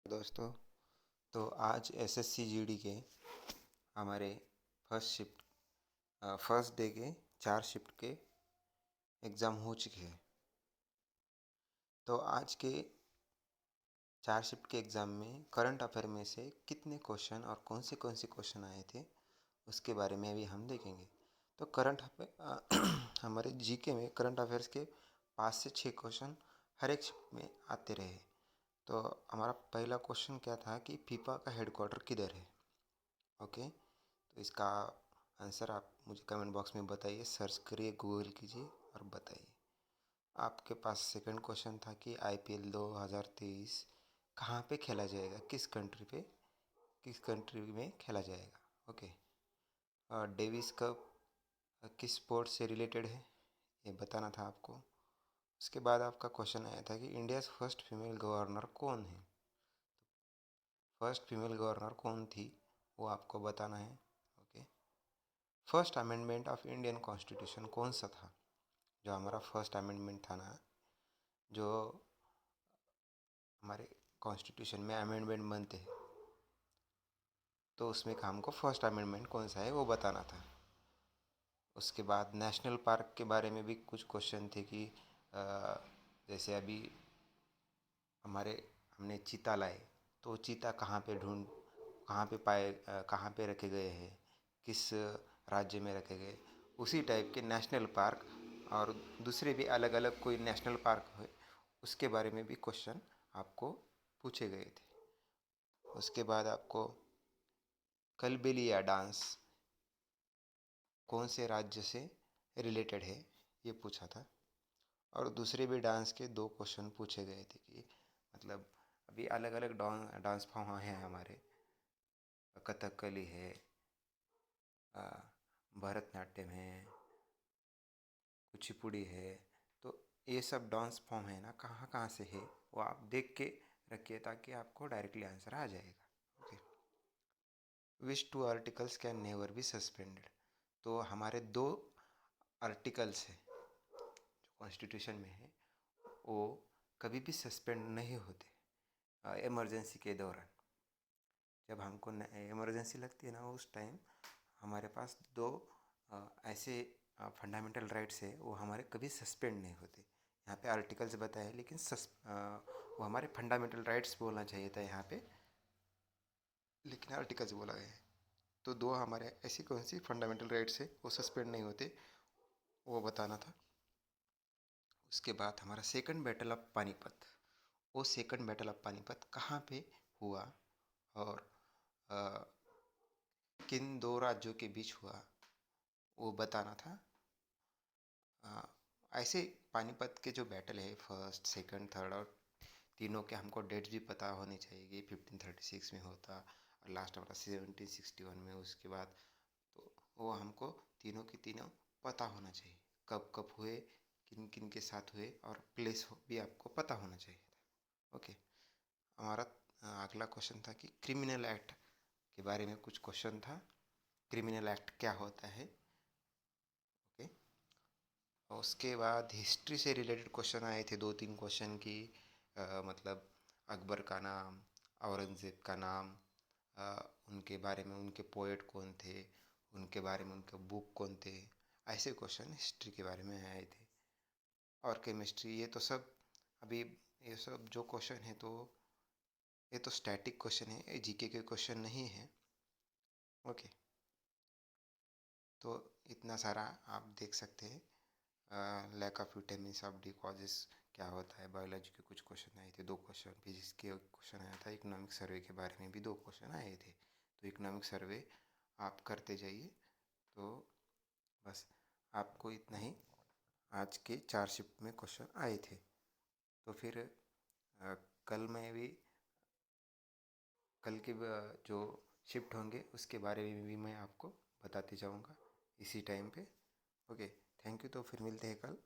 दोस्तों, तो आज एसएससी जीडी के हमारे फर्स्ट डे के 4 शिफ्ट के एग्ज़ाम हो चुके हैं। तो आज के 4 शिफ्ट के एग्ज़ाम में करंट अफेयर में से कितने क्वेश्चन और कौन से क्वेश्चन आए थे उसके बारे में अभी हम देखेंगे। तो हमारे जीके में करंट अफेयर्स के 5 से 6 क्वेश्चन हर एक शिफ्ट में आते रहे। तो हमारा पहला क्वेश्चन क्या था कि फीफा का हेडक्वार्टर किधर है। ओके, तो इसका आंसर आप मुझे कमेंट बॉक्स में बताइए, सर्च करिए, गूगल कीजिए और बताइए। आपके पास सेकंड क्वेश्चन था कि आईपीएल 2023 कहाँ पे खेला जाएगा, किस कंट्री में खेला जाएगा। ओके, और डेविस कप किस स्पोर्ट से रिलेटेड है ये बताना था आपको। उसके बाद आपका क्वेश्चन आया था कि इंडियाज़ फर्स्ट फीमेल गवर्नर कौन है। फर्स्ट फीमेल गवर्नर कौन थी वो आपको बताना है। Okay, first amendment of Indian constitution कौन सा था। जो हमारा फर्स्ट अमेंडमेंट था ना, जो हमारे कॉन्स्टिट्यूशन में अमेंडमेंट बनते हैं, तो उसमें का हमको फर्स्ट अमेंडमेंट कौन सा है वो बताना था। उसके बाद नेशनल पार्क के बारे में भी कुछ क्वेश्चन थे कि जैसे अभी हमने चीता लाए, तो चीता कहाँ पे रखे गए हैं, किस राज्य में रखे गए। उसी टाइप के नेशनल पार्क और दूसरे भी अलग अलग कोई नेशनल पार्क है, उसके बारे में भी क्वेश्चन आपको पूछे गए थे। उसके बाद आपको कलबेलिया डांस कौन से राज्य से रिलेटेड है ये पूछा था। और दूसरे भी डांस के 2 क्वेश्चन पूछे गए थे कि मतलब अभी अलग अलग डांस फॉर्म हैं हमारे, कथकली है, भरतनाट्यम है, कुचिपुड़ी है। तो ये सब डांस फॉर्म है ना, कहाँ कहाँ से है वो आप देख के रखिए ताकि आपको डायरेक्टली आंसर आ जाएगा। Okay, which 2 articles can never be suspended. तो हमारे 2 आर्टिकल्स है जो कॉन्स्टिट्यूशन में है, वो कभी भी सस्पेंड नहीं होते। इमरजेंसी के दौरान जब हमको इमरजेंसी लगती है ना, उस टाइम हमारे पास 2 ऐसे फंडामेंटल राइट्स है, वो हमारे कभी सस्पेंड नहीं होते। यहाँ पे आर्टिकल्स बताए लेकिन वो हमारे फंडामेंटल राइट्स बोलना चाहिए था यहाँ पे, लेकिन आर्टिकल्स बोला गया है। तो 2 हमारे ऐसी कौन सी फंडामेंटल राइट्स है वो सस्पेंड नहीं होते, वो बताना था। उसके बाद हमारा सेकंड बैटल ऑफ पानीपत, वो सेकंड बैटल ऑफ पानीपत कहाँ पे हुआ और किन 2 राज्यों के बीच हुआ वो बताना था। ऐसे पानीपत के जो बैटल है, फर्स्ट सेकंड थर्ड और तीनों के हमको डेट्स भी पता होनी चाहिए कि 1536 में होता और लास्ट हमारा 1761 में। उसके बाद तो वो हमको तीनों के तीनों पता होना चाहिए, कब कब हुए, किन किन के साथ हुए और प्लेस भी आपको पता होना चाहिए था। ओके, हमारा अगला क्वेश्चन था कि क्रिमिनल एक्ट के बारे में कुछ क्वेश्चन था, क्रिमिनल एक्ट क्या होता है। ओके, और उसके बाद हिस्ट्री से रिलेटेड क्वेश्चन आए थे 2-3 क्वेश्चन की मतलब अकबर का नाम, औरंगज़ेब का नाम, उनके बारे में, उनके पोएट कौन थे, उनके बारे में उनके बुक कौन थे। ऐसे क्वेश्चन हिस्ट्री के बारे में आए थे। और केमिस्ट्री, ये सब जो क्वेश्चन है, तो ये तो स्टैटिक क्वेश्चन है, ये जीके के क्वेश्चन नहीं है। ओके, तो इतना सारा आप देख सकते हैं। Lack of vitamin of D causes क्या होता है, बायोलॉजी के कुछ क्वेश्चन आए थे, 2 क्वेश्चन, फिजिक्स के क्वेश्चन आया था, इकोनॉमिक सर्वे के बारे में भी 2 क्वेश्चन आए थे। तो इकोनॉमिक सर्वे आप करते जाइए। तो बस आपको इतना ही आज के 4 शिफ्ट में क्वेश्चन आए थे। तो फिर कल मैं भी कल के जो शिफ्ट होंगे उसके बारे में भी मैं आपको बताते जाऊंगा इसी टाइम पे। Okay, thank you. तो फिर मिलते हैं कल।